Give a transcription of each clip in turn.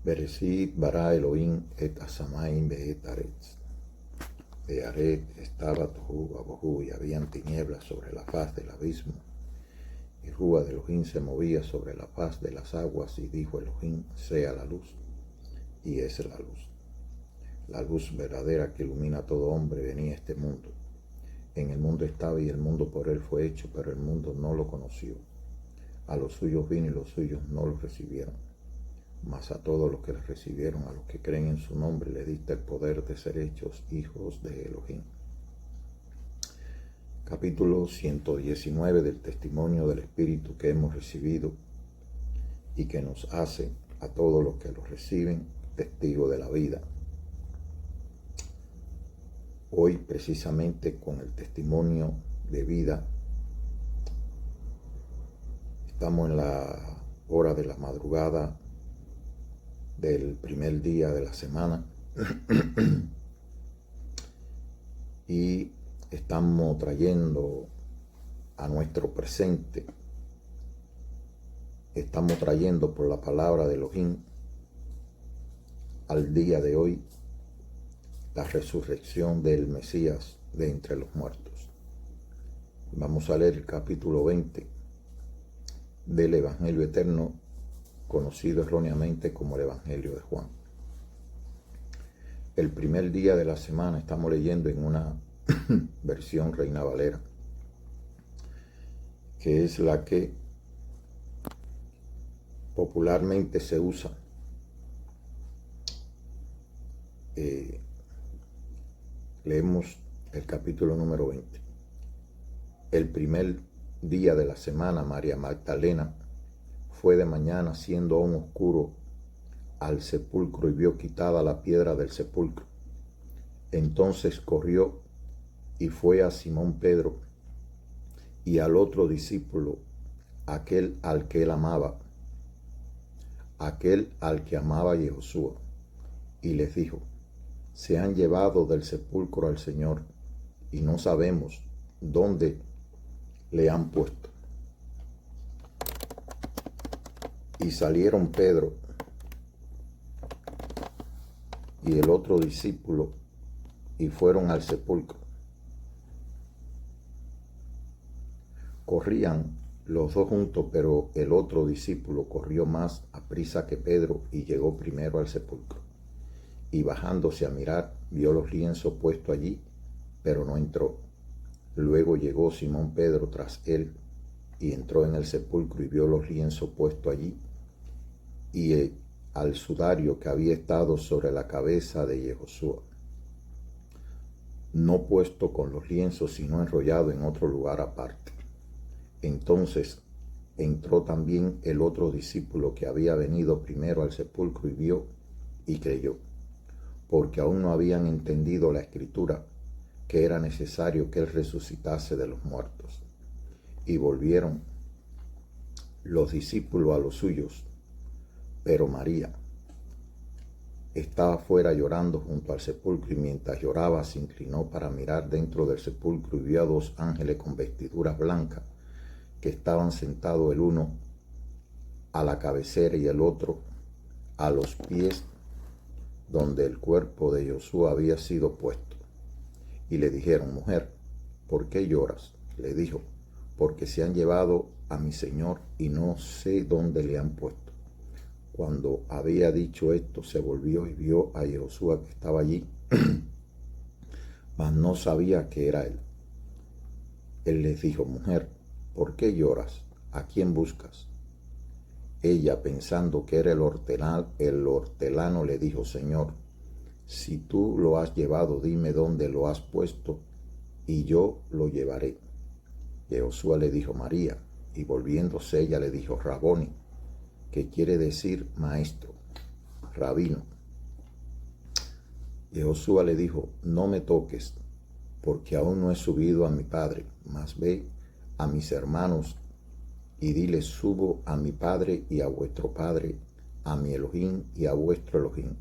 Bereshit bara Elohim et Hashamayim ve'et Aretz. Be'aret estaba tohu babohu, y habían tinieblas sobre la faz del abismo. Y Rúa de Elohim se movía sobre la faz de las aguas, y dijo Elohim, sea la luz, y es la luz. La luz verdadera que ilumina a todo hombre venía a este mundo. En el mundo estaba, y el mundo por él fue hecho, pero el mundo no lo conoció. A los suyos vino, y los suyos no lo recibieron. Mas a todos los que le recibieron, a los que creen en su nombre, le diste el poder de ser hechos hijos de Elohim. Capítulo 119 del testimonio del Espíritu que hemos recibido y que nos hace a todos los que lo reciben testigos de la vida. Hoy, precisamente con el testimonio de vida, estamos en la hora de la madrugada del primer día de la semana y estamos trayendo a nuestro presente, estamos trayendo por la palabra de Elohim al día de hoy la resurrección del Mesías de entre los muertos. Vamos a leer el capítulo 20 del Evangelio Eterno, conocido erróneamente como el Evangelio de Juan. El primer día de la semana estamos leyendo en una versión Reina Valera, que es la que popularmente se usa. Leemos el capítulo número 20. El primer día de la semana, María Magdalena fue de mañana, siendo aún oscuro, al sepulcro y vio quitada la piedra del sepulcro. Entonces corrió y fue a Simón Pedro y al otro discípulo, aquel al que él amaba, aquel al que amaba Yehoshua, y les dijo: se han llevado del sepulcro al Señor y no sabemos dónde le han puesto. Y salieron Pedro y el otro discípulo y fueron al sepulcro. Corrían los dos juntos, pero el otro discípulo corrió más aprisa que Pedro y llegó primero al sepulcro. Y bajándose a mirar, vio los lienzos puestos allí, pero no entró. Luego llegó Simón Pedro tras él y entró en el sepulcro y vio los lienzos puestos allí y al sudario que había estado sobre la cabeza de Yehoshua, no puesto con los lienzos, sino enrollado en otro lugar aparte. Entonces entró también el otro discípulo que había venido primero al sepulcro y vio y creyó, porque aún no habían entendido la escritura, que era necesario que él resucitase de los muertos. Y volvieron los discípulos a los suyos, pero María estaba fuera llorando junto al sepulcro, y mientras lloraba se inclinó para mirar dentro del sepulcro y vio a dos ángeles con vestiduras blancas que estaban sentados, el uno a la cabecera y el otro a los pies donde el cuerpo de Josué había sido puesto. Y le dijeron: mujer, ¿por qué lloras? Le dijo: porque se han llevado a mi Señor y no sé dónde le han puesto. Cuando había dicho esto, se volvió y vio a Josué que estaba allí, mas no sabía que era él. Él les dijo: mujer, ¿por qué lloras? ¿A quién buscas? Ella, pensando que era el hortelano, le dijo: Señor, si tú lo has llevado, dime dónde lo has puesto, y yo lo llevaré. Josué le dijo: María, y volviéndose ella le dijo: Raboni, que quiere decir maestro, rabino. Josué le dijo: no me toques, porque aún no he subido a mi padre, mas ve a mis hermanos y dile: subo a mi padre y a vuestro padre, a mi Elohim y a vuestro Elohim.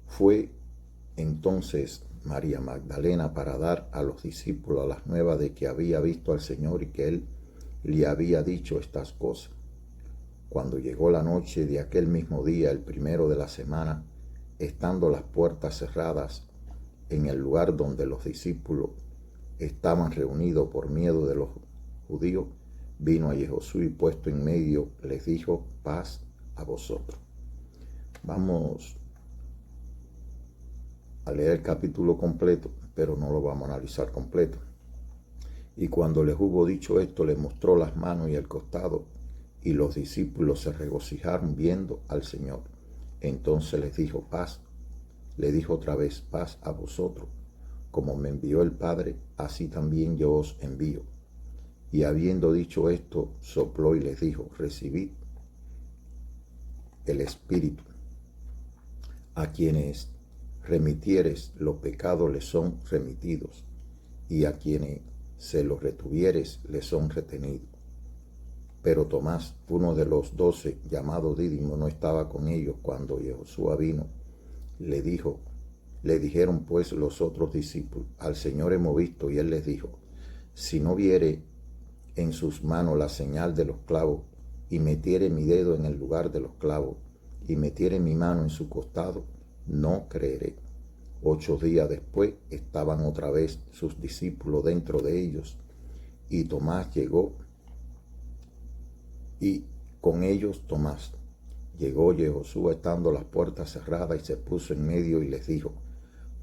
Fue entonces María Magdalena para dar a los discípulos las nuevas de que había visto al Señor y que él le había dicho estas cosas. Cuando llegó la noche de aquel mismo día, el primero de la semana, estando las puertas cerradas en el lugar donde los discípulos estaban reunidos por miedo de los judíos, vino allí Josué y puesto en medio les dijo: paz a vosotros. Vamos a leer el capítulo completo, pero no lo vamos a analizar completo. Y cuando les hubo dicho esto, les mostró las manos y el costado, y los discípulos se regocijaron viendo al Señor. Entonces les dijo: paz. Le dijo otra vez: paz a vosotros. Como me envió el Padre, así también yo os envío. Y habiendo dicho esto, sopló y les dijo: recibid el Espíritu. A quienes remitieres los pecados les son remitidos, y a quienes se los retuvieres les son retenidos. Pero Tomás, uno de los 12, llamado Dídimo, no estaba con ellos cuando Josué vino. Le dijeron pues los otros discípulos: al Señor hemos visto. Y él les dijo: si no viere en sus manos la señal de los clavos, y metiere mi dedo en el lugar de los clavos, y metiere mi mano en su costado, no creeré. 8 días después estaban otra vez sus discípulos dentro de ellos, y Tomás llegó, y con ellos Tomás. Llegó Josué estando las puertas cerradas, y se puso en medio y les dijo: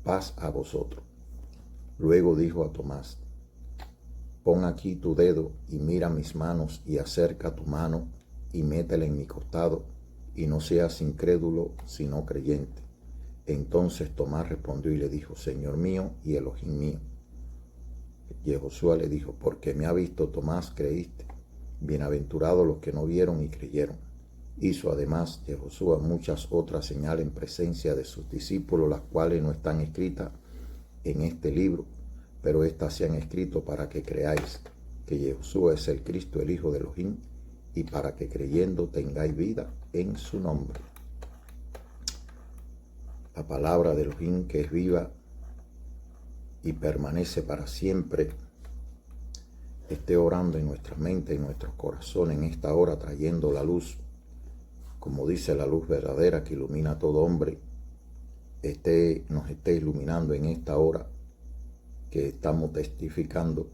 paz a vosotros. Luego dijo a Tomás: pon aquí tu dedo y mira mis manos, y acerca tu mano y métela en mi costado, y no seas incrédulo sino creyente. Entonces Tomás respondió y le dijo: Señor mío y Elohim mío. Y Josué le dijo: porque me ha visto Tomás, creíste. Bienaventurados los que no vieron y creyeron. Hizo además Josué muchas otras señales en presencia de sus discípulos, las cuales no están escritas en este libro, pero éstas se han escrito para que creáis que Josué es el Cristo, el Hijo de Elohim, y para que creyendo tengáis vida en su nombre. La palabra de Elohim, que es viva y permanece para siempre, esté orando en nuestra mente y en nuestros corazones en esta hora, trayendo la luz, como dice la luz verdadera que ilumina a todo hombre, nos esté iluminando en esta hora que estamos testificando,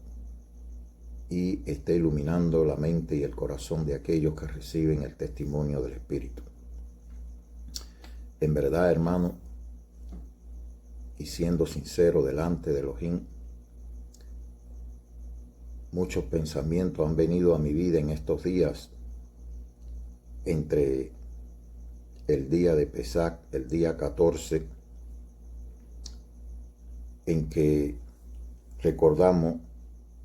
y esté iluminando la mente y el corazón de aquellos que reciben el testimonio del Espíritu. En verdad, hermano, y siendo sincero delante de Elohim, muchos pensamientos han venido a mi vida en estos días, entre el día de Pesach, el día 14, en que recordamos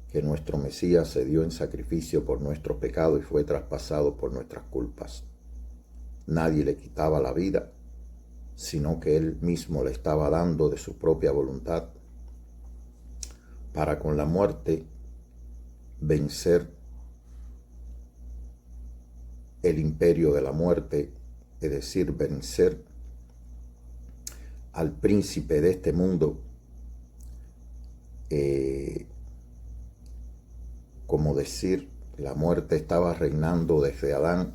que nuestro Mesías se dio en sacrificio por nuestros pecados y fue traspasado por nuestras culpas. Nadie le quitaba la vida, sino que Él mismo le estaba dando de su propia voluntad, para con la muerte vencer el imperio de la muerte, es decir, vencer al príncipe de este mundo, como decir, la muerte estaba reinando desde Adán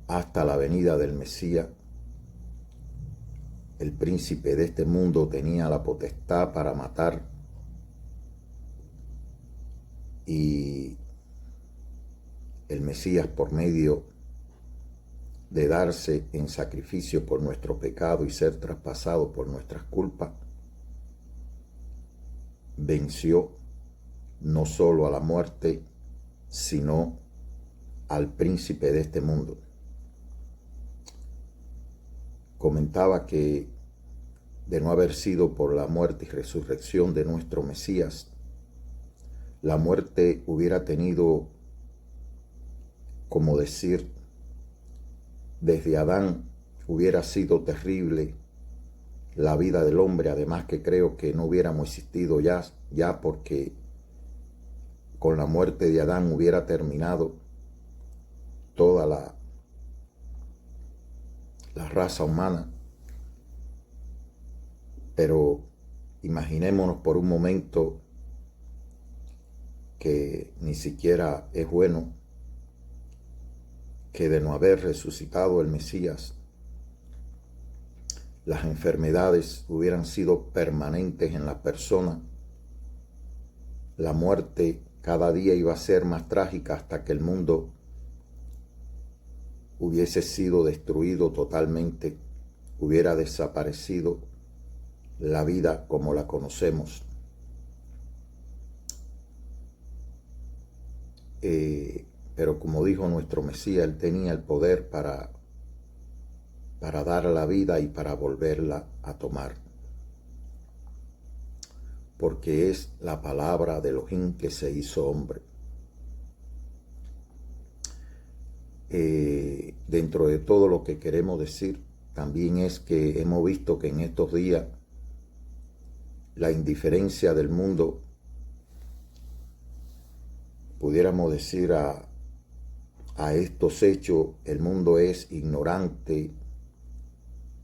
hasta la venida del Mesías. El príncipe de este mundo tenía la potestad para matar, y el Mesías, por medio de darse en sacrificio por nuestro pecado y ser traspasado por nuestras culpas, venció no solo a la muerte, sino al príncipe de este mundo. Comentaba que de no haber sido por la muerte y resurrección de nuestro Mesías, la muerte hubiera tenido, como decir, desde Adán hubiera sido terrible la vida del hombre. Además que creo que no hubiéramos existido ya porque con la muerte de Adán hubiera terminado toda la raza humana. Pero imaginémonos por un momento que ni siquiera es bueno que de no haber resucitado el Mesías, las enfermedades hubieran sido permanentes en la persona. La muerte cada día iba a ser más trágica hasta que el mundo hubiese sido destruido totalmente, hubiera desaparecido la vida como la conocemos. Pero como dijo nuestro Mesías, Él tenía el poder para dar la vida y para volverla a tomar. Porque es la palabra de Elohim que se hizo hombre. Dentro de todo lo que queremos decir, también es que hemos visto que en estos días la indiferencia del mundo, pudiéramos decir a estos hechos, el mundo es ignorante,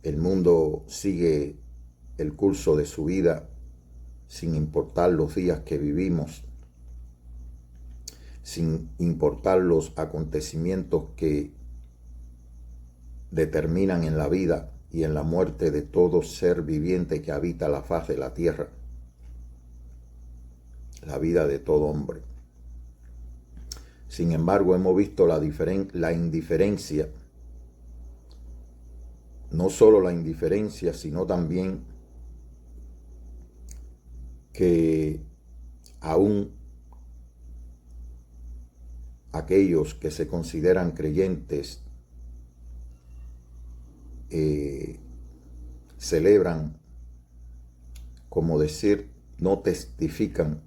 el mundo sigue el curso de su vida sin importar los días que vivimos, sin importar los acontecimientos que determinan en la vida y en la muerte de todo ser viviente que habita la faz de la tierra, la vida de todo hombre. Sin embargo, hemos visto la indiferencia, no solo la indiferencia, sino también que aún aquellos que se consideran creyentes celebran, como decir, no testifican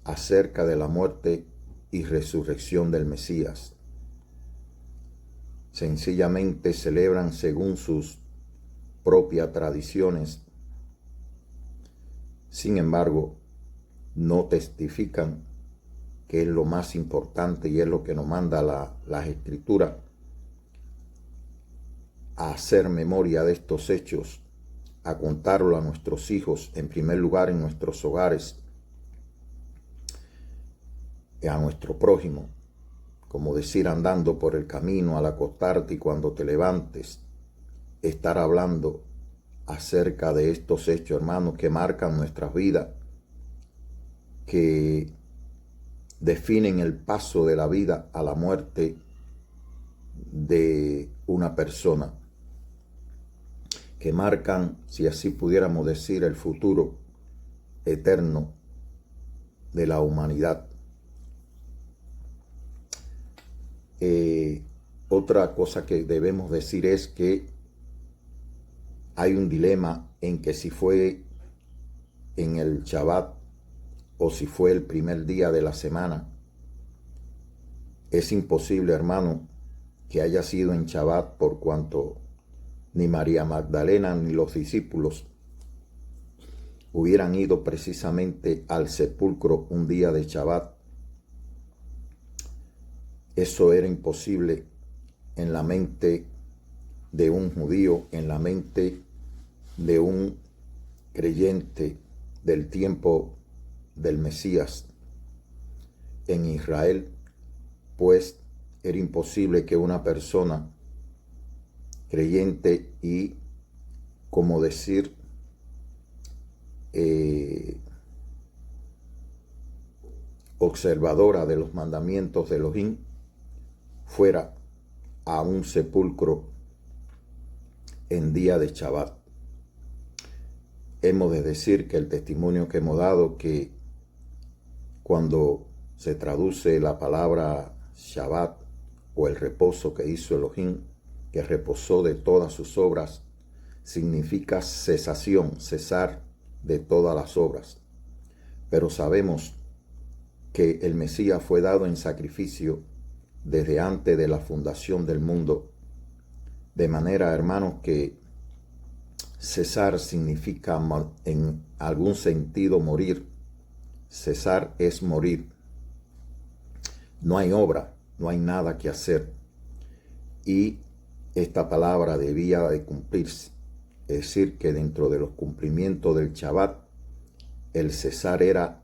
acerca de la muerte y resurrección del Mesías. Sencillamente celebran según sus propias tradiciones. Sin embargo, no testifican, que es lo más importante y es lo que nos manda las Escrituras, a hacer memoria de estos hechos, a contarlo a nuestros hijos, en primer lugar en nuestros hogares, a nuestro prójimo, como decir andando por el camino, al acostarte y cuando te levantes, estar hablando acerca de estos hechos, hermanos, que marcan nuestras vidas, que definen el paso de la vida a la muerte de una persona, que marcan, si así pudiéramos decir, el futuro eterno de la humanidad. Otra cosa que debemos decir es que hay un dilema en que si fue en el Shabbat o si fue el primer día de la semana. Es imposible, hermano, que haya sido en Shabbat, por cuanto ni María Magdalena ni los discípulos hubieran ido precisamente al sepulcro un día de Shabbat. Eso era imposible en la mente de un judío, en la mente de un creyente del tiempo del Mesías. En Israel, pues, era imposible que una persona creyente y, como decir, observadora de los mandamientos de Elohim, fuera a un sepulcro en día de Shabbat. Hemos de decir que el testimonio que hemos dado, que cuando se traduce la palabra Shabbat o el reposo que hizo Elohim, que reposó de todas sus obras, significa cesación, cesar de todas las obras. Pero sabemos que el Mesías fue dado en sacrificio desde antes de la fundación del mundo, de manera, hermanos, que cesar significa en algún sentido morir. Cesar es morir. No hay obra, no hay nada que hacer. Y esta palabra debía de cumplirse. Es decir, que dentro de los cumplimientos del Shabbat, el cesar era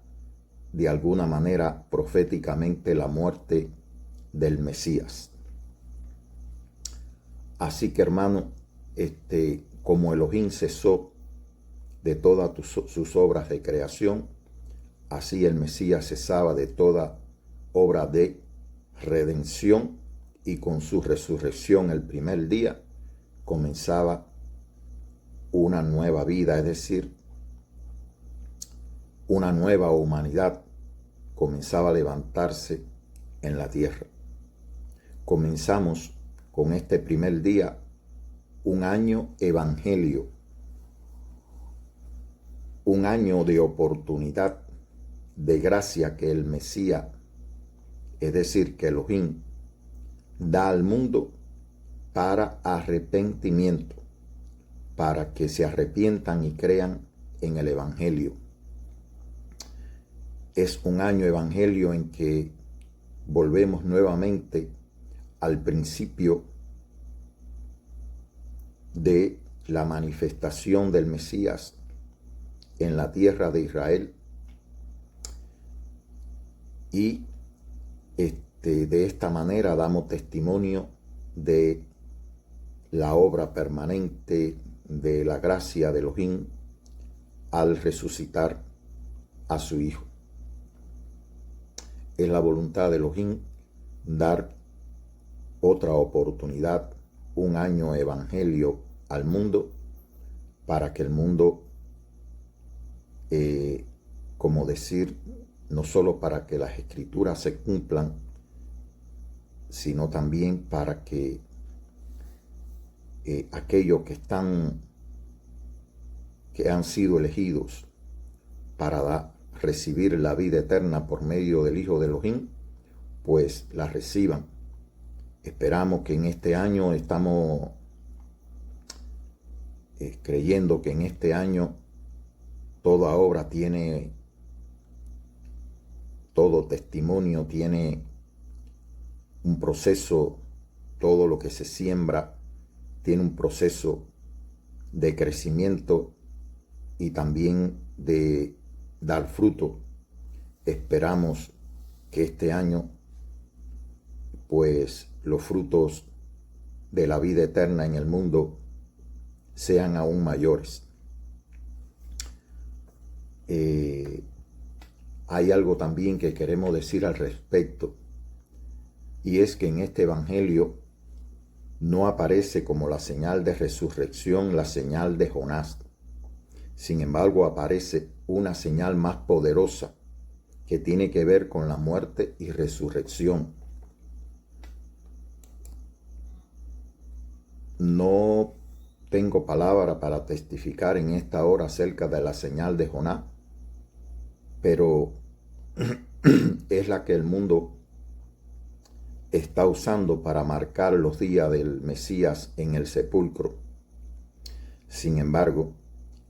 de alguna manera proféticamente la muerte del Mesías. Así que, hermano, como Elohim cesó de todas sus obras de creación, así el Mesías cesaba de toda obra de redención, y con su resurrección el primer día comenzaba una nueva vida, es decir, una nueva humanidad comenzaba a levantarse en la tierra. Comenzamos con este primer día un año evangelio, un año de oportunidad, de gracia que el Mesías, es decir, que Elohim, da al mundo para arrepentimiento, para que se arrepientan y crean en el evangelio. Es un año evangelio en que volvemos nuevamente al principio de la manifestación del Mesías en la tierra de Israel, y de esta manera damos testimonio de la obra permanente de la gracia de Elohim al resucitar a su Hijo. Es la voluntad de Elohim dar otra oportunidad, un año evangelio al mundo, para que el mundo, como decir, no solo para que las escrituras se cumplan, sino también para que aquellos que han sido elegidos para recibir la vida eterna por medio del Hijo de Elohim, pues la reciban. Esperamos que en este año, estamos creyendo que en este año toda obra tiene, todo testimonio tiene un proceso, todo lo que se siembra tiene un proceso de crecimiento y también de dar fruto. Esperamos que este año, pues, los frutos de la vida eterna en el mundo sean aún mayores. Hay algo también que queremos decir al respecto, y es que en este evangelio no aparece como la señal de resurrección la señal de Jonás. Sin embargo, aparece una señal más poderosa que tiene que ver con la muerte y resurrección. No tengo palabra para testificar en esta hora acerca de la señal de Jonás, pero es la que el mundo está usando para marcar los días del Mesías en el sepulcro. Sin embargo,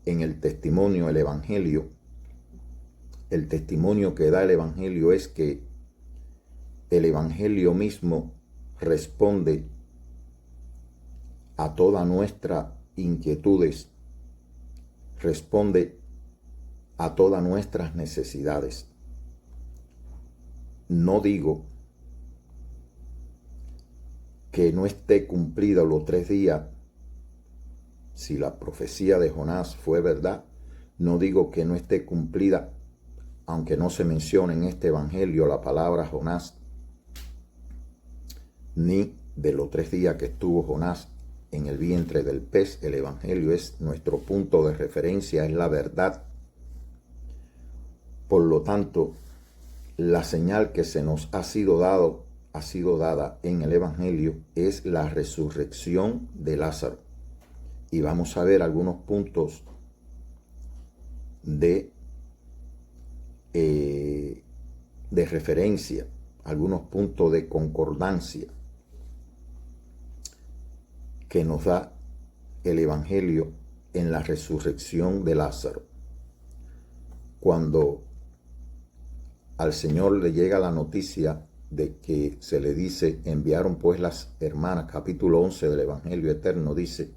en el testimonio, el evangelio que da el evangelio es que el evangelio mismo responde a todas nuestras inquietudes, responde a todas nuestras necesidades. No digo que no esté cumplida los 3 días. Si la profecía de Jonás fue verdad, no digo que no esté cumplida, aunque no se mencione en este evangelio la palabra Jonás, ni de los 3 días que estuvo Jonás en el vientre del pez. El evangelio es nuestro punto de referencia, es la verdad. Por lo tanto, la señal que se nos ha sido dada en el evangelio es la resurrección de Lázaro. Y vamos a ver algunos puntos de referencia, algunos puntos de concordancia que nos da el evangelio en la resurrección de Lázaro. Cuando al Señor le llega la noticia de que se le dice, enviaron pues las hermanas, capítulo 11 del Evangelio Eterno, dice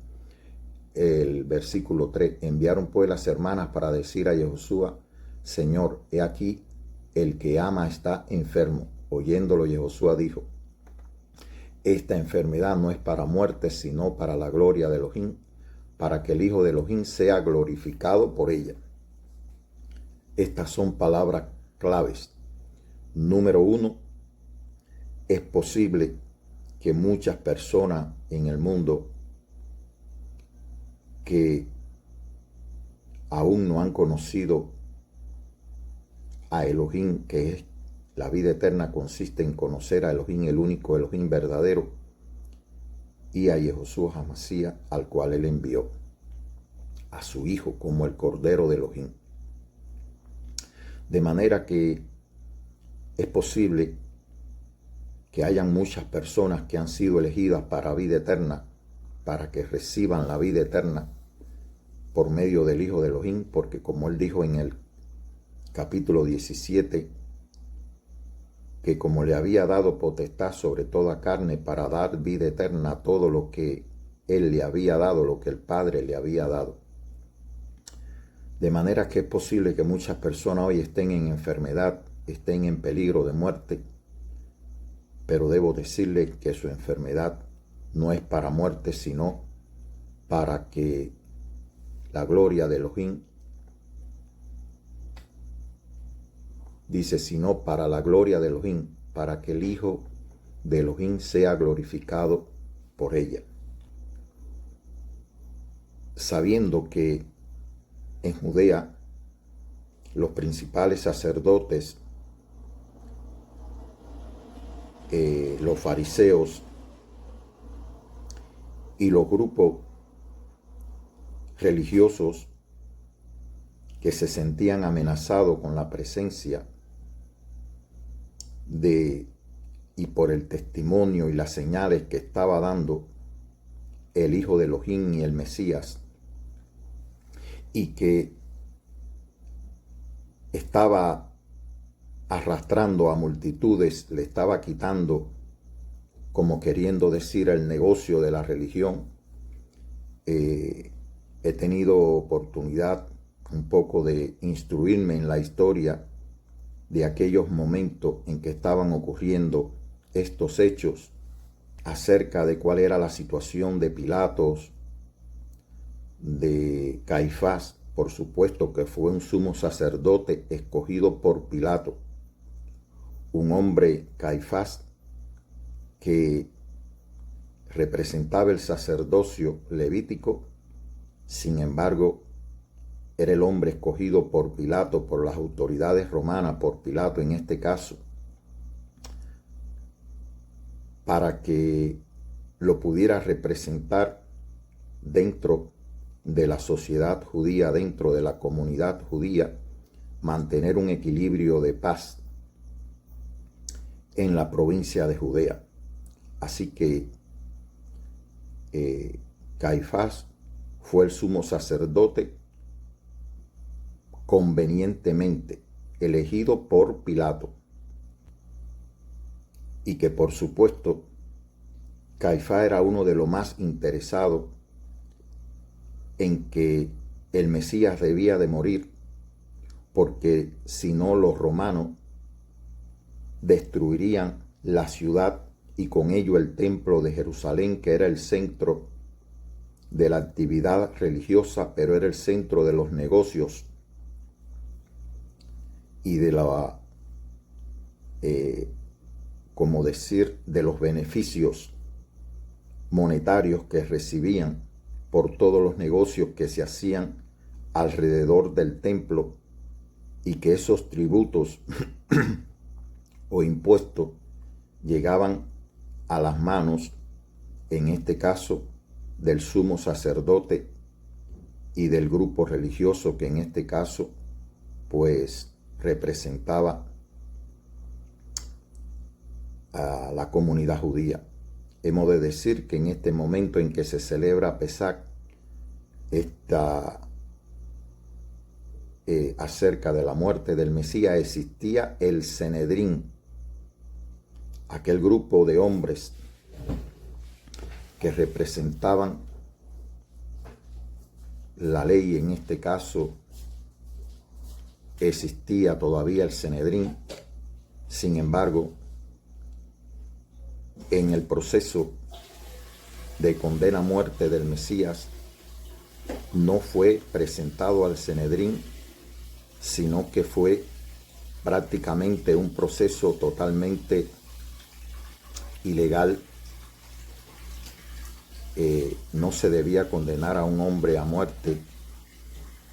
el versículo 3, enviaron pues las hermanas para decir a Yehoshua, Señor, he aquí, el que ama está enfermo. Oyéndolo, Yehoshua dijo, esta enfermedad no es para muerte, sino para la gloria de Elohim, para que el Hijo de Elohim sea glorificado por ella. Estas son palabras claves. Número 1, es posible que muchas personas en el mundo que aún no han conocido a Elohim, que es la vida eterna, consiste en conocer a Elohim, el único Elohim verdadero, y a Yahushua HaMashiach, al cual él envió, a su Hijo como el Cordero de Elohim. De manera que es posible que hayan muchas personas que han sido elegidas para vida eterna, para que reciban la vida eterna por medio del Hijo de Elohim, porque como él dijo en el capítulo 17, que como le había dado potestad sobre toda carne para dar vida eterna a todo lo que él le había dado, lo que el Padre le había dado. De manera que es posible que muchas personas hoy estén en enfermedad, estén en peligro de muerte, pero debo decirle que su enfermedad no es para muerte, sino para que la gloria de Elohim, dice, sino para la gloria de Elohim, para que el Hijo de Elohim sea glorificado por ella. Sabiendo que en Judea los principales sacerdotes, los fariseos y los grupos religiosos que se sentían amenazados con la presencia y por el testimonio y las señales que estaba dando el Hijo de Elohim y el Mesías, y que estaba arrastrando a multitudes, le estaba quitando, como queriendo decir, el negocio de la religión. He tenido oportunidad un poco de instruirme en la historia de aquellos momentos en que estaban ocurriendo estos hechos, acerca de cuál era la situación de Pilatos, de Caifás, por supuesto que fue un sumo sacerdote escogido por Pilato, un hombre, Caifás, que representaba el sacerdocio levítico. Sin embargo, era el hombre escogido por Pilato, por las autoridades romanas, por Pilato en este caso, para que lo pudiera representar dentro de la sociedad judía, dentro de la comunidad judía, mantener un equilibrio de paz en la provincia de Judea. Así que Caifás fue el sumo sacerdote convenientemente elegido por Pilato, y que por supuesto Caifás era uno de los más interesados en que el Mesías debía de morir, porque si no los romanos destruirían la ciudad y con ello el templo de Jerusalén, que era el centro de la actividad religiosa, pero era el centro de los negocios y de la, como decir, de los beneficios monetarios que recibían por todos los negocios que se hacían alrededor del templo, y que esos tributos o impuestos llegaban a las manos, en este caso, del sumo sacerdote y del grupo religioso que en este caso, pues, representaba a la comunidad judía. Hemos de decir que en este momento en que se celebra Pesach, acerca de la muerte del Mesías, existía el Sanedrín, aquel grupo de hombres que representaban la ley. En este caso existía todavía el Sanedrín. Sin embargo, en el proceso de condena a muerte del Mesías no fue presentado al Sanedrín, sino que fue prácticamente un proceso totalmente ilegal. No se debía condenar a un hombre a muerte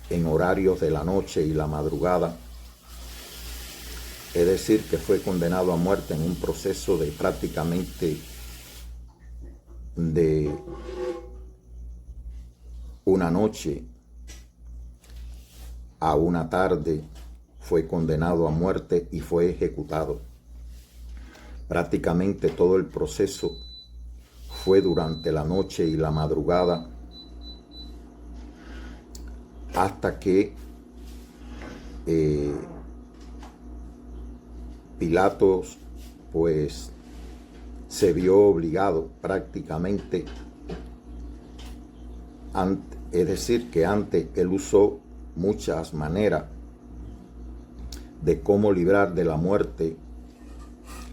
en horarios de la noche y la madrugada. Es decir, que fue condenado a muerte en un proceso de prácticamente de una noche a una tarde. Fue condenado a muerte y fue ejecutado. Prácticamente todo el proceso fue durante la noche y la madrugada, hasta que Pilatos pues se vio obligado prácticamente, es decir, que antes él usó muchas maneras de cómo librar de la muerte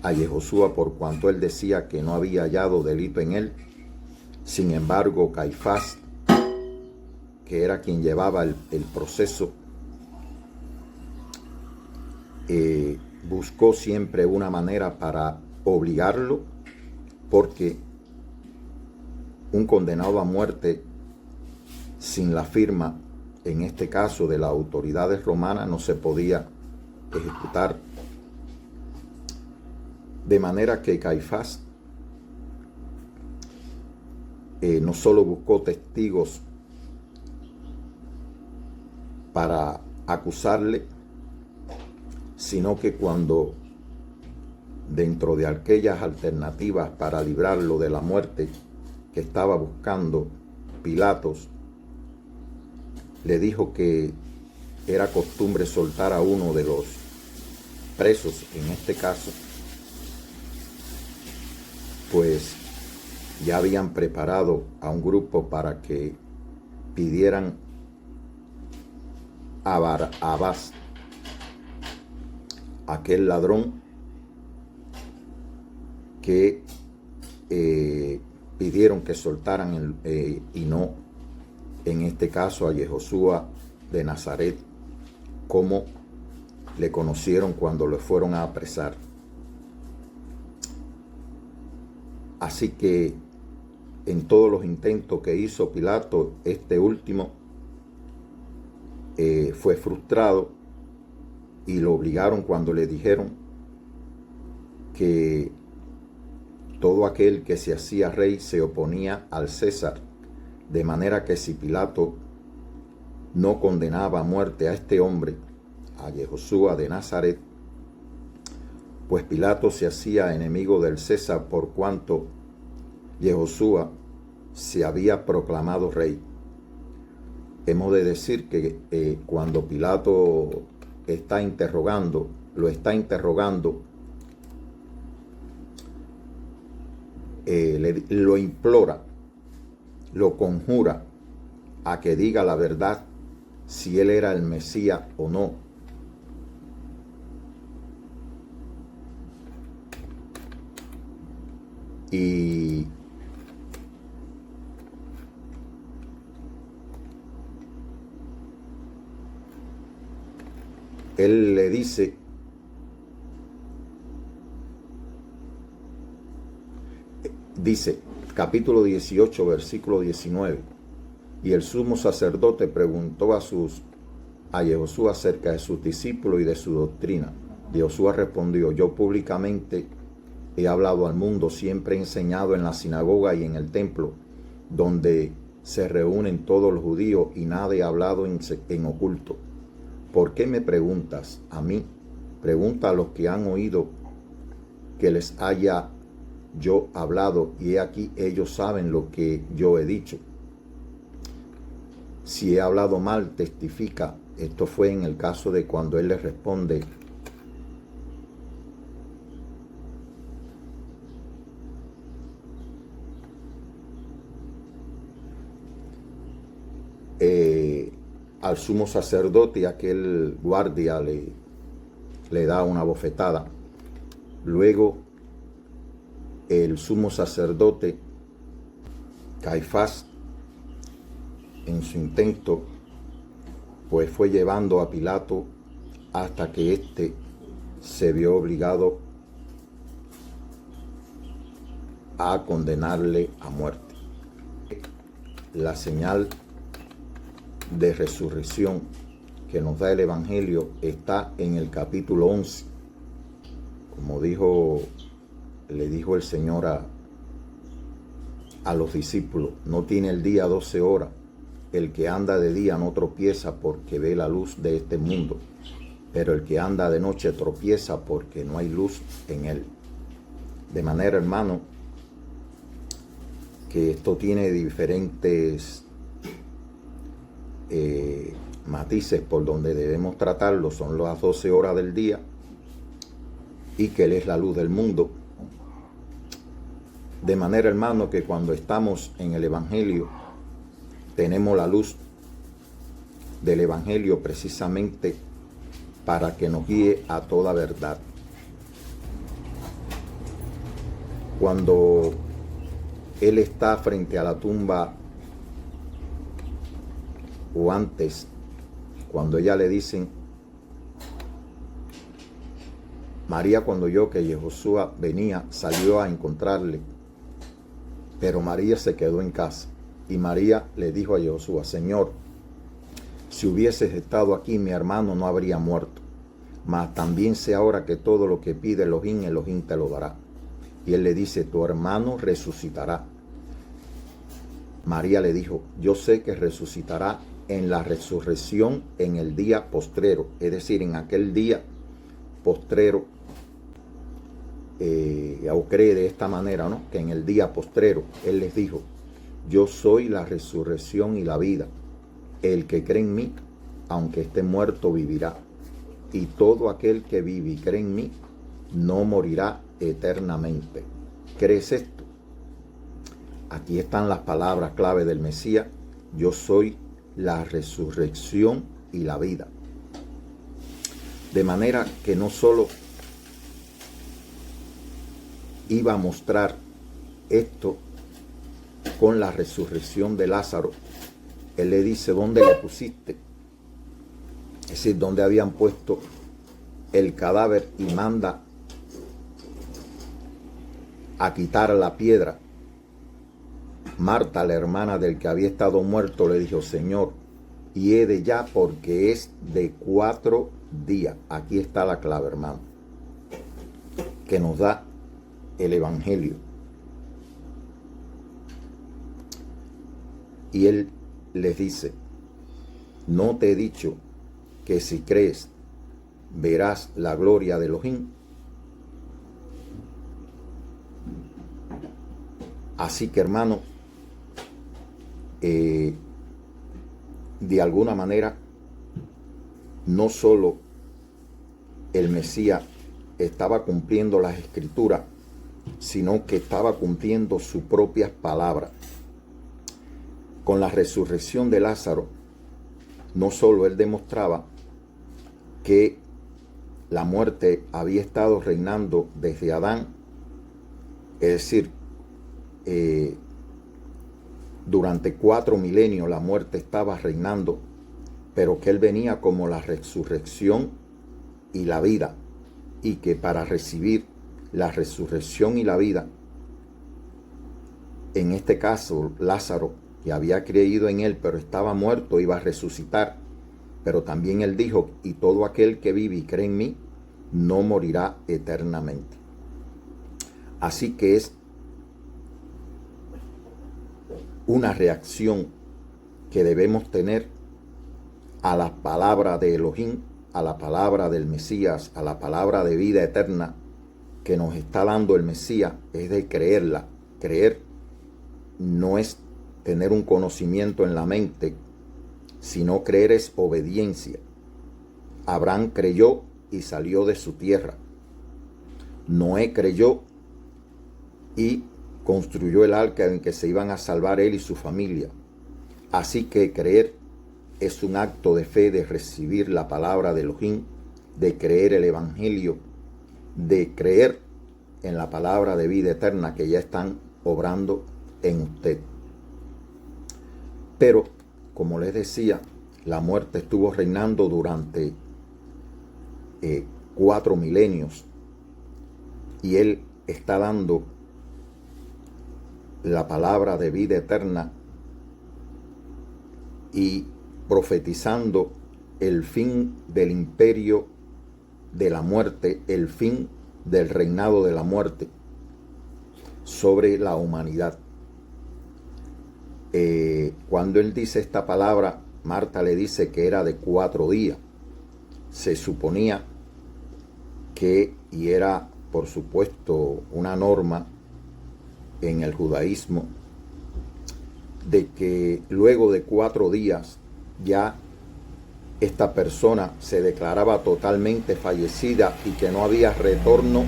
a Yehoshua, por cuanto él decía que no había hallado delito en él. Sin embargo, Caifás, que era quien llevaba el proceso, buscó siempre una manera para obligarlo, porque un condenado a muerte sin la firma, en este caso de las autoridades romanas, no se podía ejecutar. De manera que Caifás no solo buscó testigos para acusarle, sino que cuando dentro de aquellas alternativas para librarlo de la muerte que estaba buscando Pilatos, le dijo que era costumbre soltar a uno de los presos, en este caso, pues ya habían preparado a un grupo para que pidieran a Barrabás, aquel ladrón que pidieron que soltaran y no, en este caso, a Yehoshua de Nazaret, como le conocieron cuando lo fueron a apresar. Así que en todos los intentos que hizo Pilato, este último fue frustrado, y lo obligaron cuando le dijeron que todo aquel que se hacía rey se oponía al César, de manera que si Pilato no condenaba a muerte a este hombre, a Yehoshua de Nazaret, pues Pilato se hacía enemigo del César, por cuanto Yehoshua se había proclamado rey. Hemos de decir que cuando Pilato lo está interrogando, lo implora, lo conjura a que diga la verdad, si él era el Mesías o no. Y él le dice, capítulo 18, versículo 19, y el sumo sacerdote preguntó a Yehoshua acerca de sus discípulos y de su doctrina. Yehoshua respondió: yo públicamente he hablado al mundo, siempre he enseñado en la sinagoga y en el templo, donde se reúnen todos los judíos, y nada he hablado en oculto. ¿Por qué me preguntas a mí? Pregunta a los que han oído que les haya yo hablado, y he aquí ellos saben lo que yo he dicho. Si he hablado mal, testifica. Esto fue en el caso de cuando él le responde: al sumo sacerdote, y aquel guardia le da una bofetada. Luego el sumo sacerdote Caifás, en su intento, pues fue llevando a Pilato hasta que éste se vio obligado a condenarle a muerte. La señal de resurrección que nos da el Evangelio está en el capítulo 11. Como le dijo el Señor a los discípulos, no tiene el día 12 horas. El que anda de día no tropieza porque ve la luz de este mundo, pero el que anda de noche tropieza porque no hay luz en él. De manera, hermano, que esto tiene diferentes matices por donde debemos tratarlo. Son las 12 horas del día y que Él es la luz del mundo. De manera, hermano, que cuando estamos en el Evangelio, tenemos la luz del Evangelio precisamente para que nos guíe a toda verdad. Cuando Él está frente a la tumba, o antes, cuando ella le dicen, María, cuando oyó que Josué venía, salió a encontrarle, pero María se quedó en casa. Y María le dijo a Josué, Señor, si hubieses estado aquí, mi hermano no habría muerto. Mas también sé ahora que todo lo que pide Elohim te lo dará. Y él le dice, tu hermano resucitará. María le dijo, yo sé que resucitará en la resurrección en el día postrero, es decir, en aquel día postrero. O cree de esta manera, ¿no? Que en el día postrero Él les dijo, yo soy la resurrección y la vida. El que cree en mí, aunque esté muerto, vivirá. Y todo aquel que vive y cree en mí, no morirá eternamente. ¿Crees esto? Aquí están las palabras clave del Mesías. Yo soy la resurrección y la vida. De manera que no solo iba a mostrar esto con la resurrección de Lázaro. Él le dice, ¿dónde le pusiste? Es decir, ¿dónde habían puesto el cadáver? Y manda a quitar la piedra. Marta, la hermana del que había estado muerto, le dijo, Señor, hiede ya porque es de 4 días. Aquí está la clave, hermano, que nos da el Evangelio. Y Él les dice, ¿no te he dicho que si crees verás la gloria de Elohim? Así que, hermano, de alguna manera, no solo el Mesías estaba cumpliendo las Escrituras, sino que estaba cumpliendo sus propias palabras. Con la resurrección de Lázaro, no solo Él demostraba que la muerte había estado reinando desde Adán, es decir, durante 4 milenios la muerte estaba reinando, pero que Él venía como la resurrección y la vida, y que para recibir la resurrección y la vida, en este caso Lázaro, que había creído en Él pero estaba muerto, iba a resucitar. Pero también Él dijo, y todo aquel que vive y cree en mí, no morirá eternamente. Así que es una reacción que debemos tener a la palabra de Elohim, a la palabra del Mesías, a la palabra de vida eterna que nos está dando el Mesías, es de creerla. Creer no es tener un conocimiento en la mente, sino creer es obediencia. Abraham creyó y salió de su tierra. Noé creyó y construyó el arca en que se iban a salvar él y su familia. Así que creer es un acto de fe, de recibir la palabra de Elohim, de creer el Evangelio, de creer en la palabra de vida eterna que ya están obrando en usted. Pero, como les decía, la muerte estuvo reinando durante 4 milenios y Él está dando la palabra de vida eterna y profetizando el fin del imperio de la muerte, el fin del reinado de la muerte sobre la humanidad. Cuando Él dice esta palabra, Marta le dice que era de 4 días. Se suponía que, y era por supuesto una norma en el judaísmo, de que luego de 4 días ya esta persona se declaraba totalmente fallecida y que no había retorno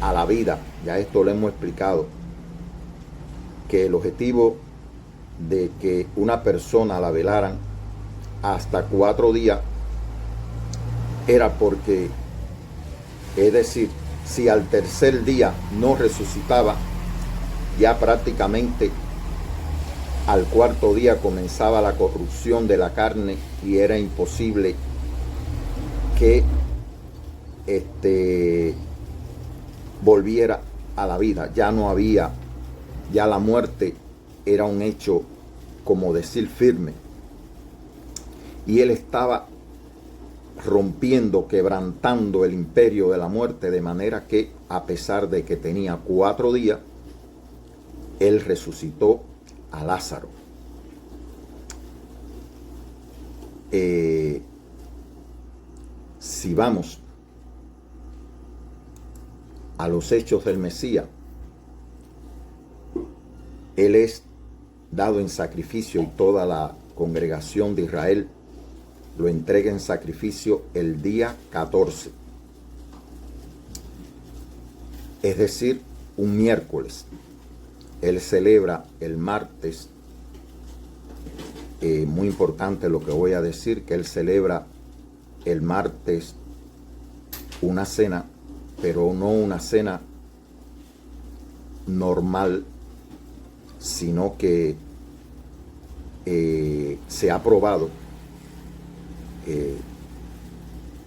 a la vida. Ya esto lo hemos explicado, que el objetivo de que una persona la velaran hasta 4 días era porque, es decir, si al tercer día no resucitaba, ya prácticamente al 4.º día comenzaba la corrupción de la carne y era imposible que volviera a la vida. Ya no había, ya la muerte era un hecho, como decir, firme. Y Él estaba rompiendo, quebrantando el imperio de la muerte, de manera que, a pesar de que tenía 4 días, Él resucitó a Lázaro. Si vamos a los hechos del Mesías, Él es dado en sacrificio y toda la congregación de Israel lo entrega en sacrificio el día 14, es decir, un miércoles. Él celebra el martes, muy importante lo que voy a decir, que Él celebra el martes una cena, pero no una cena normal, sino que se ha probado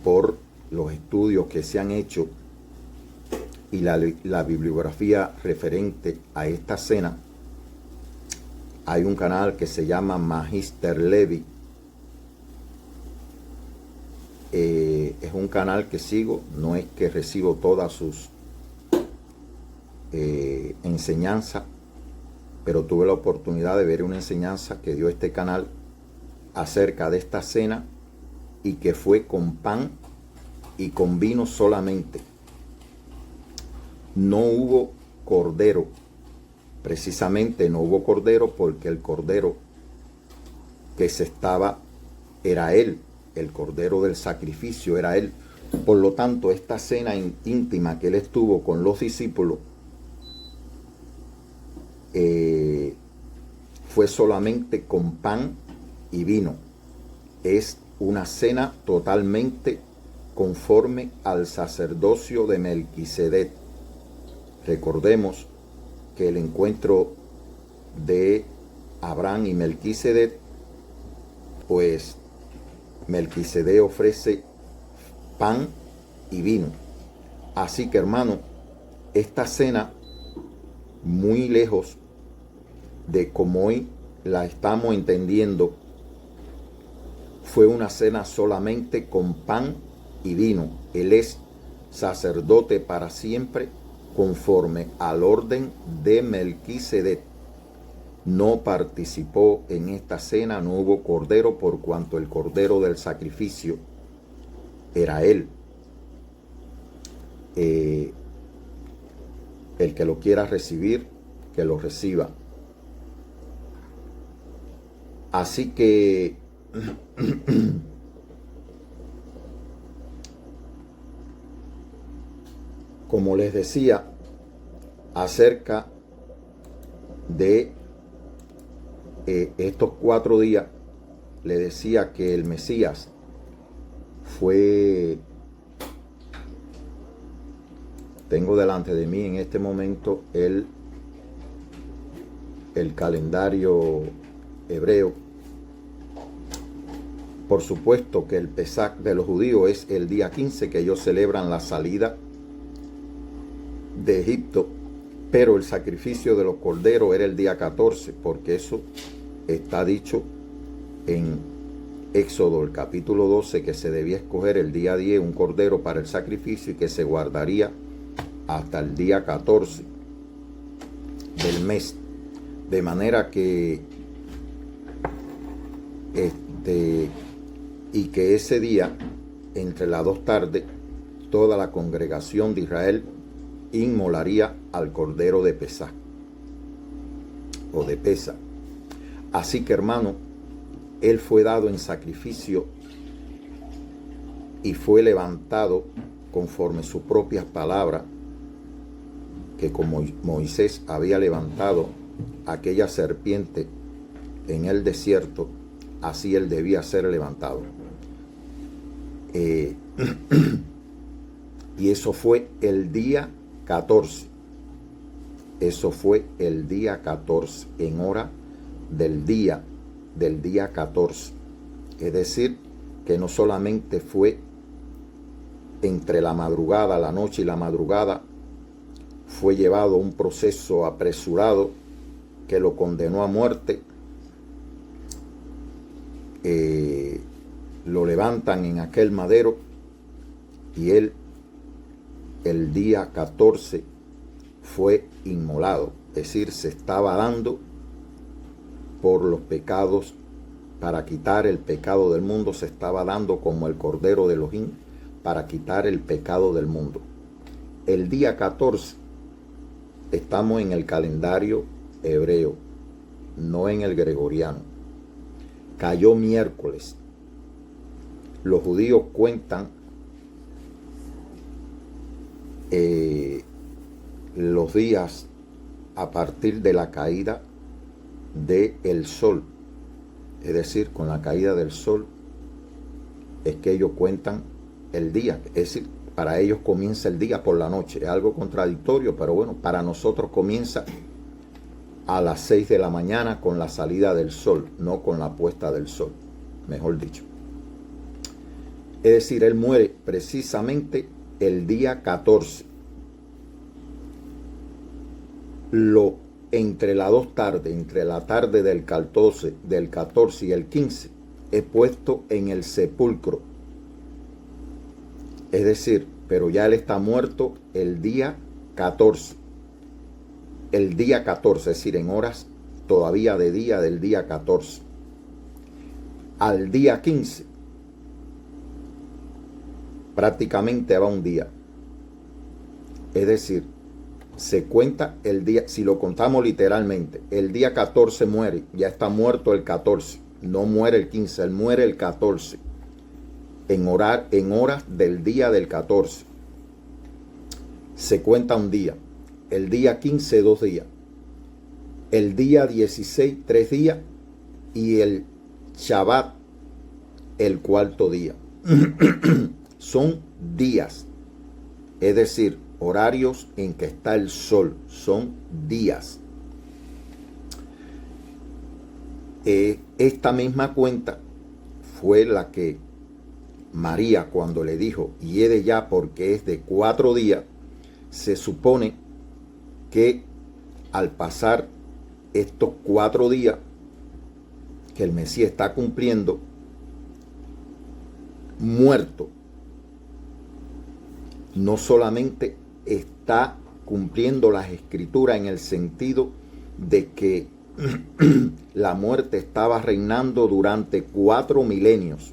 por los estudios que se han hecho y la bibliografía referente a esta cena. Hay un canal que se llama Magister Levi. Es un canal que sigo, no es que recibo todas sus enseñanzas, pero tuve la oportunidad de ver una enseñanza que dio este canal acerca de esta cena y que fue con pan y con vino solamente. No hubo cordero, precisamente no hubo cordero porque el cordero que se estaba era Él, el cordero del sacrificio era Él. Por lo tanto, esta cena íntima que Él estuvo con los discípulos fue solamente con pan y vino. Es una cena totalmente conforme al sacerdocio de Melquisedec. Recordemos que el encuentro de Abraham y Melquisedec, pues Melquisedec ofrece pan y vino. Así que, hermano, esta cena, muy lejos de como hoy la estamos entendiendo, fue una cena solamente con pan y vino. Él es sacerdote para siempre conforme al orden de Melquisedec. No participó en esta cena, no hubo cordero, por cuanto el cordero del sacrificio era Él. El que lo quiera recibir, que lo reciba. Así que como les decía acerca de estos 4 días, le decía que el Mesías fue Tengo delante de mí en este momento el calendario hebreo. Por supuesto que el Pesaj de los judíos es el día 15, que ellos celebran la salida de Egipto, pero el sacrificio de los corderos era el día 14, porque eso está dicho en Éxodo, el capítulo 12, que se debía escoger el día 10 un cordero para el sacrificio y que se guardaría hasta el día 14 del mes. De manera que y que ese día, entre las 2 tardes, toda la congregación de Israel inmolaría al cordero de Pesaj o de Pesa. Así que, hermano, él fue dado en sacrificio y fue levantado conforme sus propias palabras, que como Moisés había levantado aquella serpiente en el desierto, así él debía ser levantado. Y eso fue el día 14. Eso fue el día 14, en hora del día 14. Es decir, que no solamente fue entre la madrugada, la noche y la madrugada, fue llevado a un proceso apresurado que lo condenó a muerte. Lo levantan en aquel madero y él el día 14 fue inmolado, es decir, se estaba dando por los pecados, para quitar el pecado del mundo, se estaba dando como el Cordero de Elohim para quitar el pecado del mundo. El día 14, estamos en el calendario hebreo, no en el gregoriano. Cayó miércoles. Los judíos cuentan los días a partir de la caída del sol. Es decir, con la caída del sol es que ellos cuentan el día. Es decir, para ellos comienza el día por la noche. Es algo contradictorio, pero bueno, para nosotros comienza a las 6 de la mañana con la salida del sol, no con la puesta del sol, mejor dicho. Es decir, él muere precisamente el día 14. Entre las 2 tardes, entre la tarde del 14 y el 15, es puesto en el sepulcro. Es decir, pero ya él está muerto el día 14. El día 14, es decir, en horas todavía de día del día 14. Al día 15, prácticamente va un día. Es decir, se cuenta el día, si lo contamos literalmente, el día 14 muere, ya está muerto el 14, no muere el 15, él muere el 14, en horas del día del 14. Se cuenta un día, el día 15 2 días, el día 16 3 días y el Shabbat el 4º día. Son días, es decir, horarios en que está el sol, son días. Esta misma cuenta fue la que María, cuando le dijo, hiede ya porque es de 4 días, se supone que al pasar estos 4 días que el Mesías está cumpliendo, muerto, no solamente está cumpliendo las escrituras en el sentido de que la muerte estaba reinando durante 4 milenios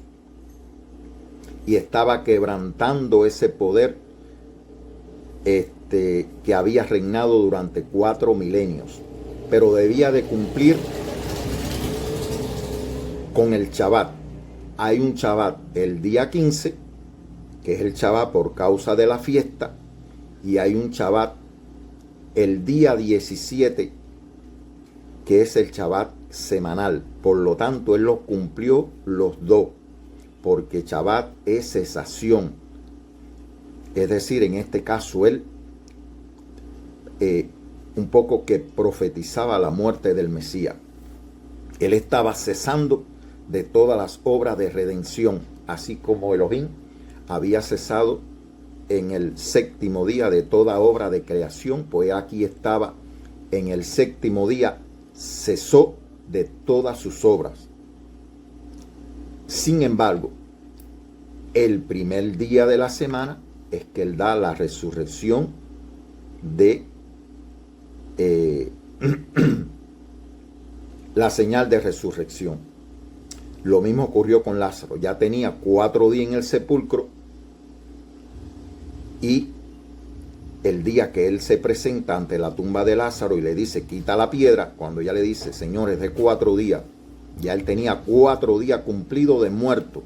y estaba quebrantando ese poder que había reinado durante 4 milenios, pero debía de cumplir con el Shabbat. Hay un Shabbat el día 15, que es el Shabbat por causa de la fiesta, y hay un Shabbat el día 17, que es el Shabbat semanal. Por lo tanto, él los cumplió los dos, porque Shabbat es cesación. Es decir, en este caso él un poco que profetizaba la muerte del Mesías. Él estaba cesando de todas las obras de redención, así como Elohim había cesado en el séptimo día de toda obra de creación, pues aquí estaba en el séptimo día, cesó de todas sus obras. Sin embargo, el primer día de la semana es que él da la resurrección de la señal de resurrección. Lo mismo ocurrió con Lázaro. Ya tenía 4 días en el sepulcro y el día que él se presenta ante la tumba de Lázaro y le dice, quita la piedra, cuando ya le dice, señores, de 4 días, ya él tenía 4 días cumplidos de muerto.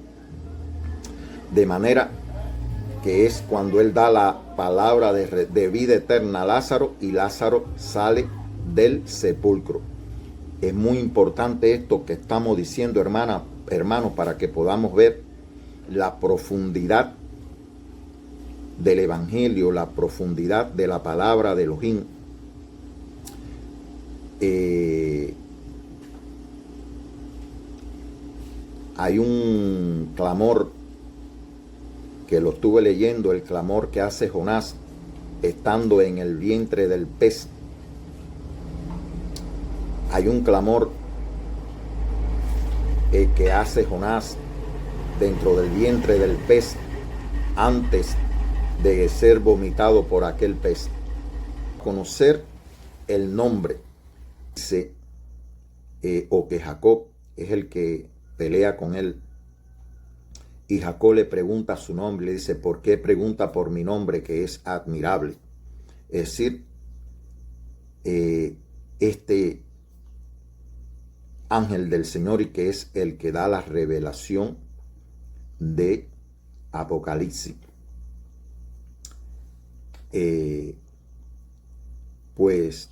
De manera que es cuando él da la palabra de vida eterna a Lázaro y Lázaro sale del sepulcro. Es muy importante esto que estamos diciendo, hermanos, para que podamos ver la profundidad del Evangelio, la profundidad de la palabra de Elohim. Hay un clamor que lo estuve leyendo, el clamor que hace Jonás estando en el vientre del pez. Hay un clamor que hace Jonás dentro del vientre del pez antes de ser vomitado por aquel pez. Conocer el nombre, dice, o que Jacob es el que pelea con él. Y Jacob le pregunta su nombre, le dice, ¿por qué pregunta por mi nombre que es admirable? Es decir, este ángel del Señor y que es el que da la revelación de Apocalipsis. Pues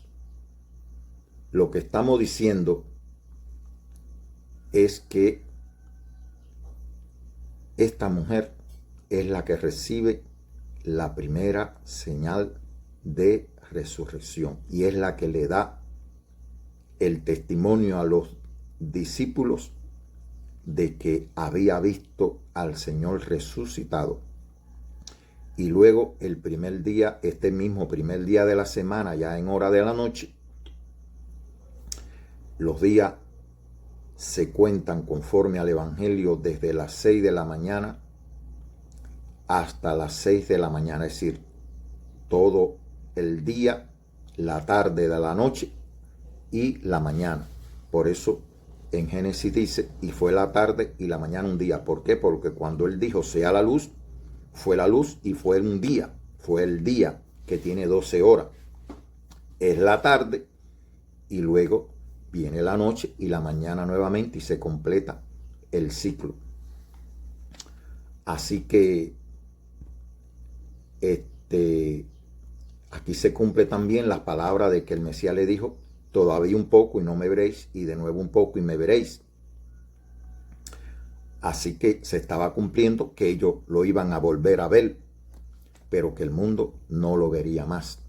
lo que estamos diciendo es que esta mujer es la que recibe la primera señal de resurrección y es la que le da el testimonio a los discípulos de que había visto al Señor resucitado. Y luego el primer día, este mismo primer día de la semana, ya en hora de la noche, los días se cuentan conforme al Evangelio desde las 6 de la mañana hasta las 6 de la mañana, es decir, todo el día, la tarde de la noche y la mañana. Por eso en Génesis dice, y fue la tarde y la mañana un día. ¿Por qué? Porque cuando él dijo, sea la luz, fue la luz y fue un día. Fue el día que tiene 12 horas. Es la tarde y luego viene la noche y la mañana nuevamente y se completa el ciclo. Así que aquí se cumple también la palabra de que el Mesías le dijo, todavía un poco y no me veréis, y de nuevo un poco y me veréis. Así que se estaba cumpliendo que ellos lo iban a volver a ver, pero que el mundo no lo vería más.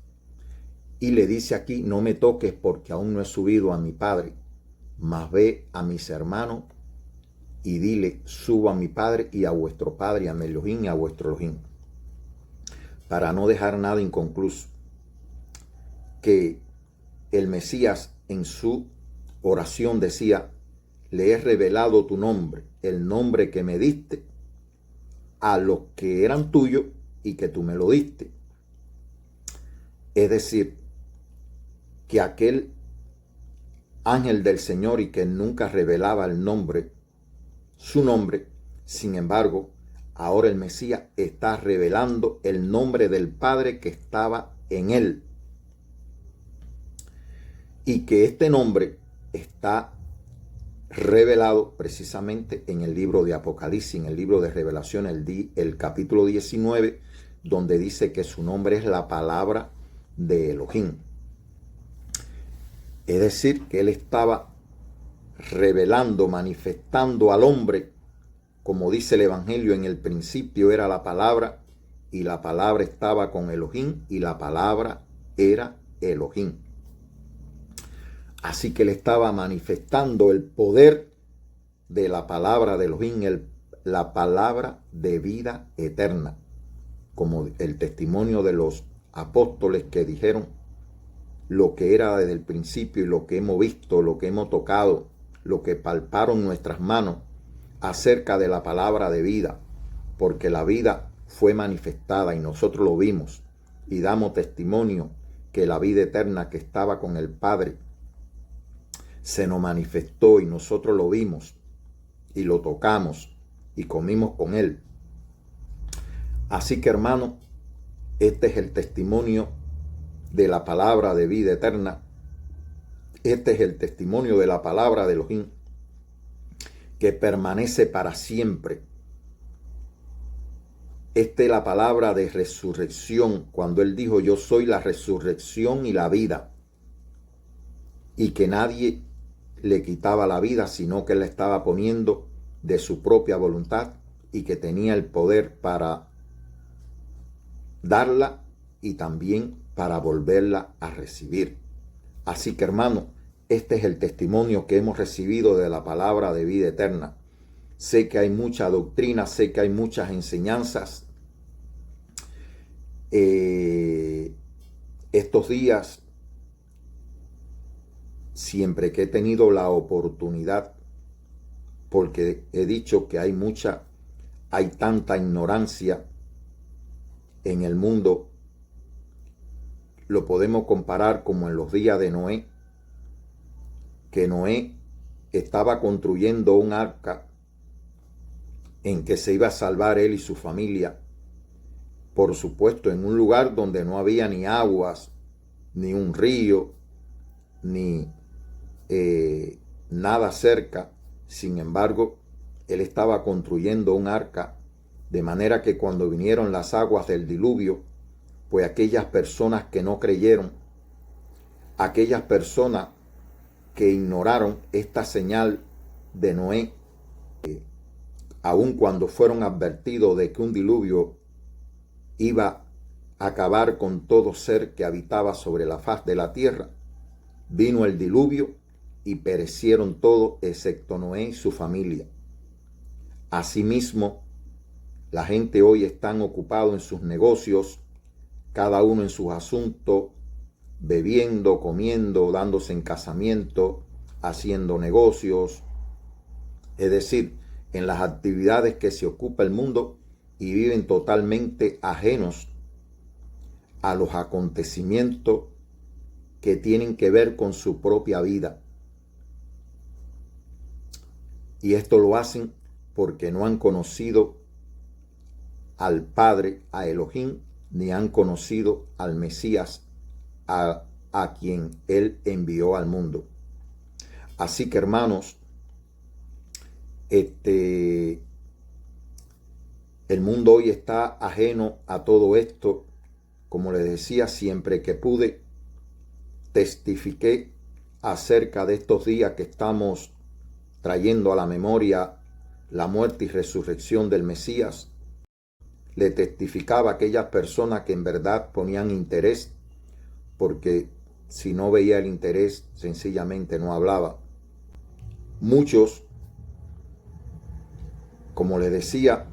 Y le dice aquí, no me toques porque aún no he subido a mi Padre, mas ve a mis hermanos y dile, subo a mi Padre y a vuestro Padre, y a mi Elohim y a vuestro Elohim. Para no dejar nada inconcluso, que el Mesías en su oración decía, le he revelado tu nombre, el nombre que me diste, a los que eran tuyos y que tú me lo diste. Es decir, que aquel ángel del Señor y que nunca revelaba el nombre, su nombre, sin embargo, ahora el Mesías está revelando el nombre del Padre que estaba en él. Y que este nombre está revelado precisamente en el libro de Apocalipsis, en el libro de Revelación, el capítulo 19, donde dice que su nombre es la palabra de Elohim. Es decir, que él estaba revelando, manifestando al hombre, como dice el Evangelio, en el principio era la palabra, y la palabra estaba con Elohim, y la palabra era Elohim. Así que él estaba manifestando el poder de la palabra de Elohim, la palabra de vida eterna, como el testimonio de los apóstoles que dijeron lo que era desde el principio y lo que hemos visto, lo que hemos tocado, lo que palparon nuestras manos acerca de la palabra de vida, porque la vida fue manifestada y nosotros lo vimos y damos testimonio que la vida eterna que estaba con el Padre se nos manifestó y nosotros lo vimos y lo tocamos y comimos con Él. Así que, hermano, este es el testimonio de la palabra de vida eterna. Este es el testimonio de la palabra de Elohim que permanece para siempre. Esta es la palabra de resurrección, cuando Él dijo: yo soy la resurrección y la vida, y que nadie le quitaba la vida, sino que Él la estaba poniendo de su propia voluntad y que tenía el poder para darla y también para volverla a recibir. Así que, hermano, este es el testimonio que hemos recibido de la palabra de vida eterna. Sé que hay mucha doctrina, sé que hay muchas enseñanzas. Estos días, siempre que he tenido la oportunidad, porque he dicho que hay tanta ignorancia en el mundo, lo podemos comparar como en los días de Noé, que Noé estaba construyendo un arca en que se iba a salvar él y su familia, por supuesto en un lugar donde no había ni aguas, ni un río, ni nada cerca. Sin embargo, él estaba construyendo un arca de manera que cuando vinieron las aguas del diluvio, pues aquellas personas que no creyeron, aquellas personas que ignoraron esta señal de Noé, aun cuando fueron advertidos de que un diluvio iba a acabar con todo ser que habitaba sobre la faz de la tierra, vino el diluvio y perecieron todos excepto Noé y su familia. Asimismo, la gente hoy está ocupada en sus negocios, cada uno en sus asuntos, bebiendo, comiendo, dándose en casamiento, haciendo negocios, es decir, en las actividades que se ocupa el mundo, y viven totalmente ajenos a los acontecimientos que tienen que ver con su propia vida. Y esto lo hacen porque no han conocido al Padre, a Elohim, ni han conocido al Mesías, a quien Él envió al mundo. Así que, hermanos, el mundo hoy está ajeno a todo esto. Como les decía, siempre que pude, testifiqué acerca de estos días que estamos trayendo a la memoria la muerte y resurrección del Mesías. Le testificaba a aquellas personas que en verdad ponían interés, porque si no veía el interés, sencillamente no hablaba. Muchos, como les decía,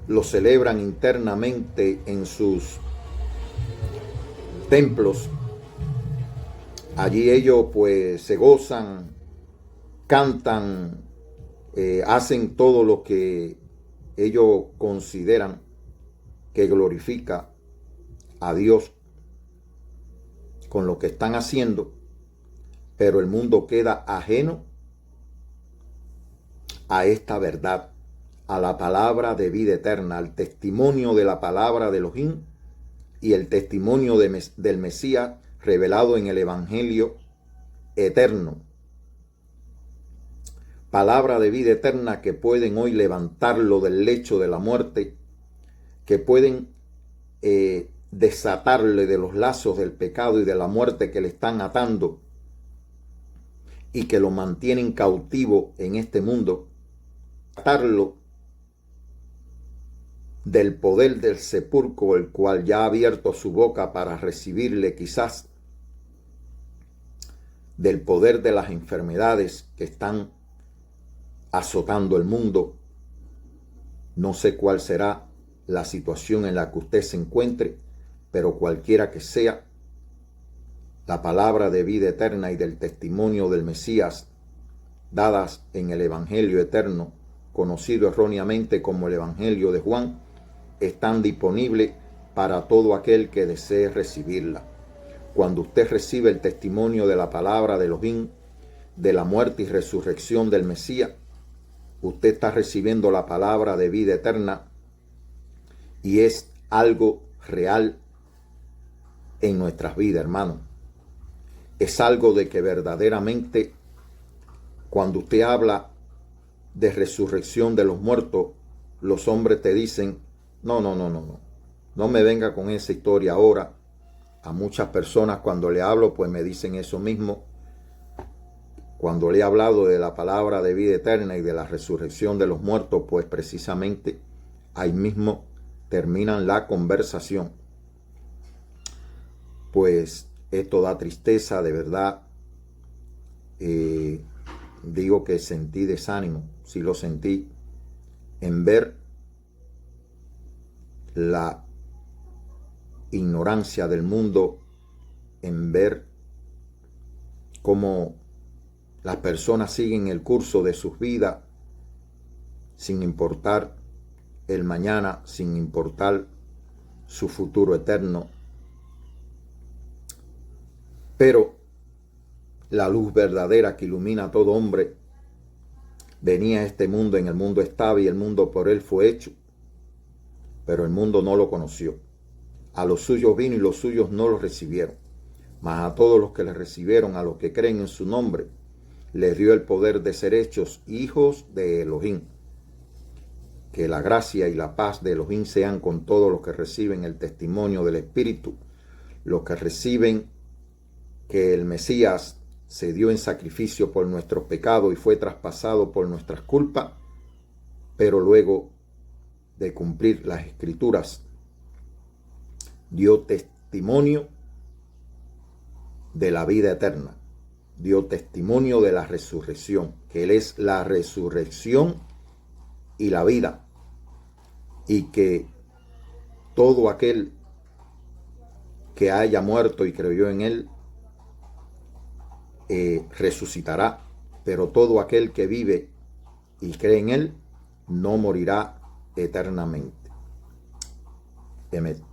lo celebran internamente en sus templos. Allí ellos pues se gozan, cantan, hacen todo lo que ellos consideran que glorifica a Dios con lo que están haciendo, pero el mundo queda ajeno a esta verdad, a la palabra de vida eterna, al testimonio de la palabra de Elohim y el testimonio del Mesías revelado en el Evangelio eterno. Palabra de vida eterna que pueden hoy levantarlo del lecho de la muerte, que pueden desatarle de los lazos del pecado y de la muerte que le están atando y que lo mantienen cautivo en este mundo, atarlo del poder del sepulcro, el cual ya ha abierto su boca para recibirle quizás del poder de las enfermedades que están azotando el mundo. No sé cuál será la situación en la que usted se encuentre, pero cualquiera que sea, la palabra de vida eterna y del testimonio del Mesías dadas en el Evangelio eterno, conocido erróneamente como el Evangelio de Juan, están disponibles para todo aquel que desee recibirla. Cuando usted recibe el testimonio de la palabra de Elohim, de la muerte y resurrección del Mesías, usted está recibiendo la palabra de vida eterna y es algo real en nuestras vidas, hermano. Es algo de que verdaderamente, cuando usted habla de resurrección de los muertos, los hombres te dicen, no me venga con esa historia ahora. A muchas personas cuando le hablo, pues me dicen eso mismo. Cuando le he hablado de la palabra de vida eterna y de la resurrección de los muertos, pues precisamente ahí mismo terminan la conversación. Pues esto da tristeza, de verdad. Digo que sentí desánimo, sí lo sentí, en ver la ignorancia del mundo, en ver cómo las personas siguen el curso de sus vidas sin importar el mañana, sin importar su futuro eterno. Pero la luz verdadera que ilumina a todo hombre venía a este mundo, en el mundo estaba y el mundo por él fue hecho, pero el mundo no lo conoció. A los suyos vino y los suyos no lo recibieron. Mas a todos los que le recibieron, a los que creen en su nombre, les dio el poder de ser hechos hijos de Elohim. Que la gracia y la paz de Elohim sean con todos los que reciben el testimonio del Espíritu, los que reciben que el Mesías se dio en sacrificio por nuestros pecados y fue traspasado por nuestras culpas, pero luego de cumplir las Escrituras, dio testimonio de la vida eterna, dio testimonio de la resurrección, que Él es la resurrección y la vida, y que todo aquel que haya muerto y creyó en Él, resucitará, pero todo aquel que vive y cree en Él no morirá eternamente. Emet.